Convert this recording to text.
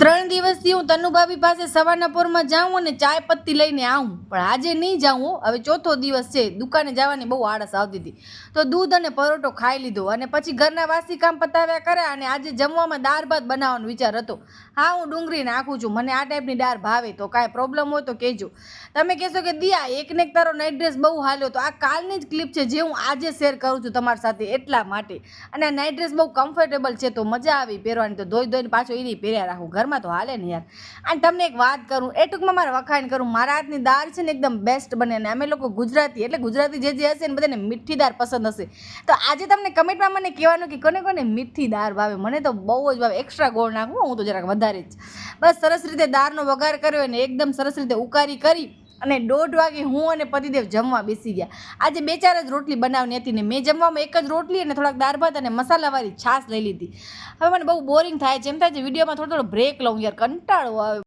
3 દિવસથી હું તનુભાભી પાસે સવારના પોરમાં જાઉં અને ચાય પત્તી લઈને આવું, પણ આજે નહીં જાઉં. હવે ચોથો દિવસ છે, દુકાને જવાની બહુ આળસ આવતી હતી, તો દૂધ અને પરોઠો ખાઈ લીધો અને પછી ઘરના વાસી કામ પતાવ્યા કર્યા. અને આજે જમવામાં દાળ ભાત બનાવવાનો વિચાર હતો. હા, હું ડુંગળી નાખું છું, મને આ ટાઈપની દાળ ભાવે. તો કાંઈ પ્રોબ્લેમ હોય તો કહેજો. તમે કહેશો કે દિયા એકને એક તારો નાઇટ ડ્રેસ બહુ હાલ્યો, તો આ કાલની જ ક્લિપ છે જે હું આજે શેર કરું છું તમારી સાથે, એટલા માટે. અને આ નાઇટ ડ્રેસ બહુ કમ્ફર્ટેબલ છે, તો મજા આવી પહેરવાની. તો ધોઈને પાછો એની પહેર્યા રાખું, ઘરમાં તો હાલે ને યાર. અને તમને એક વાત કરું, એ ટૂંકમાં મારે વખાણ કરું, મારા હાથની દાળ છે ને એકદમ બેસ્ટ બને. અને અમે લોકો ગુજરાતી, એટલે ગુજરાતી જે હશે ને બધાને મીઠી દાળ પસંદ હશે. તો આજે તમને કમેન્ટમાં મને કહેવાનું કે કોને કોને મીઠી દાળ ભાવે. મને તો બહુ જ ભાવે, એક્સ્ટ્રા ગોળ નાખું, હું તો જરાક વધારે જ. બસ સરસ રીતે દાળનો વઘાર કર્યો અને એકદમ સરસ રીતે ઉકારી કરી અને 1:30 વાગે હું અને પતિદેવ જમવા બેસી ગયા. આજે 2-4 જ રોટલી બનાવવાની હતી ને મેં જમવામાં એક જ રોટલી અને થોડાક દાળ ભાત અને મસાલાવાળી છાશ લઈ લીધી. હવે મને બહુ બોરિંગ થાય છે, એમ થાય છે વિડીયોમાં થોડો બ્રેક લઉં યાર, કંટાળો આવે.